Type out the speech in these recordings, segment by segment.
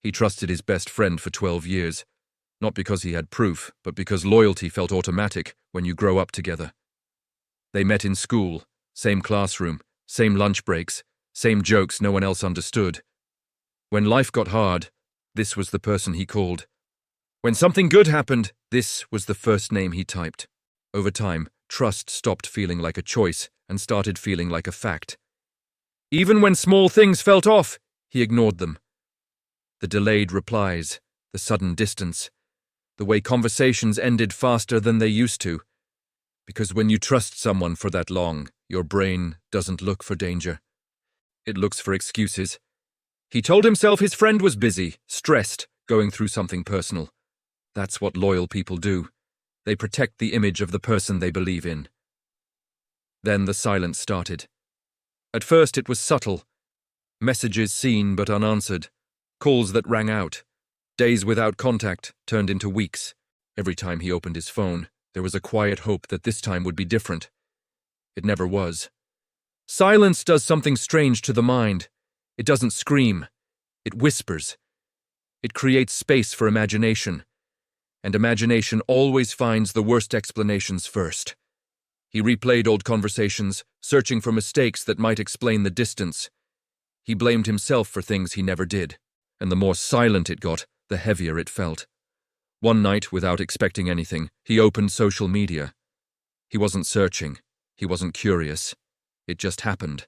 He trusted his best friend for 12 years, not because he had proof, but because loyalty felt automatic when you grow up together. They met in school, same classroom, same lunch breaks, same jokes no one else understood. When life got hard, this was the person he called. When something good happened, this was the first name he typed. Over time, trust stopped feeling like a choice and started feeling like a fact. Even when small things felt off, he ignored them. The delayed replies, the sudden distance, the way conversations ended faster than they used to. Because when you trust someone for that long, your brain doesn't look for danger. It looks for excuses. He told himself his friend was busy, stressed, going through something personal. That's what loyal people do. They protect the image of the person they believe in. Then the silence started. At first it was subtle. Messages seen but unanswered. Calls that rang out. Days without contact turned into weeks. Every time he opened his phone, there was a quiet hope that this time would be different. It never was. Silence does something strange to the mind. It doesn't scream. It whispers. It creates space for imagination. And imagination always finds the worst explanations first. He replayed old conversations, searching for mistakes that might explain the distance. He blamed himself for things he never did, and the more silent it got, the heavier it felt. One night, without expecting anything, he opened social media. He wasn't searching. He wasn't curious. It just happened.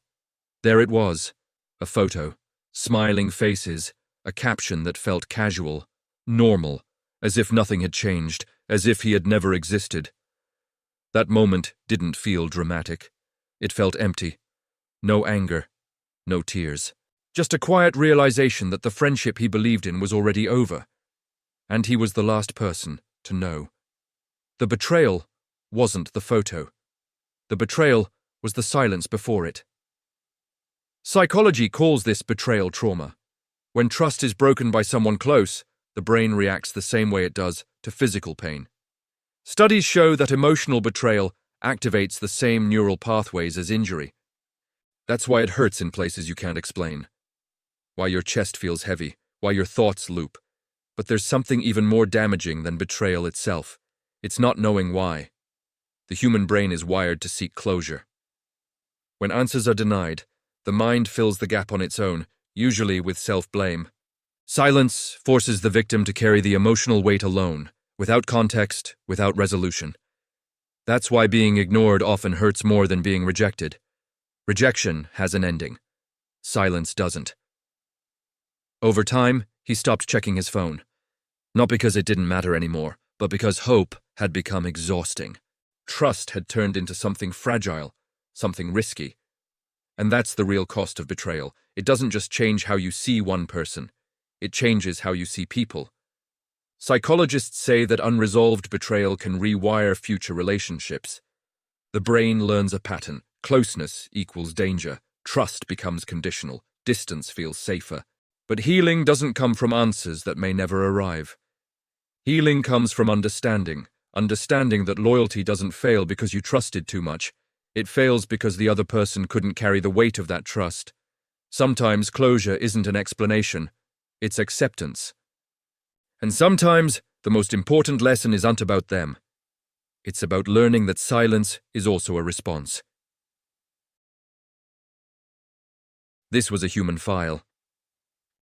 There it was. A photo. Smiling faces. A caption that felt casual. Normal. As if nothing had changed. As if he had never existed. That moment didn't feel dramatic. It felt empty. No anger. No tears. Just a quiet realization that the friendship he believed in was already over. And he was the last person to know. The betrayal wasn't the photo. The betrayal was the silence before it. Psychology calls this betrayal trauma. When trust is broken by someone close, the brain reacts the same way it does to physical pain. Studies show that emotional betrayal activates the same neural pathways as injury. That's why it hurts in places you can't explain. Why your chest feels heavy, why your thoughts loop. But there's something even more damaging than betrayal itself. It's not knowing why. The human brain is wired to seek closure. When answers are denied, the mind fills the gap on its own, usually with self-blame. Silence forces the victim to carry the emotional weight alone, without context, without resolution. That's why being ignored often hurts more than being rejected. Rejection has an ending. Silence doesn't. Over time, he stopped checking his phone. Not because it didn't matter anymore, but because hope had become exhausting. Trust had turned into something fragile, something risky. And that's the real cost of betrayal. It doesn't just change how you see one person. It changes how you see people. Psychologists say that unresolved betrayal can rewire future relationships. The brain learns a pattern. Closeness equals danger. Trust becomes conditional. Distance feels safer. But healing doesn't come from answers that may never arrive. Healing comes from understanding that loyalty doesn't fail because you trusted too much. It fails because the other person couldn't carry the weight of that trust. Sometimes closure isn't an explanation, it's acceptance. And sometimes the most important lesson isn't about them. It's about learning that silence is also a response. This was a human file.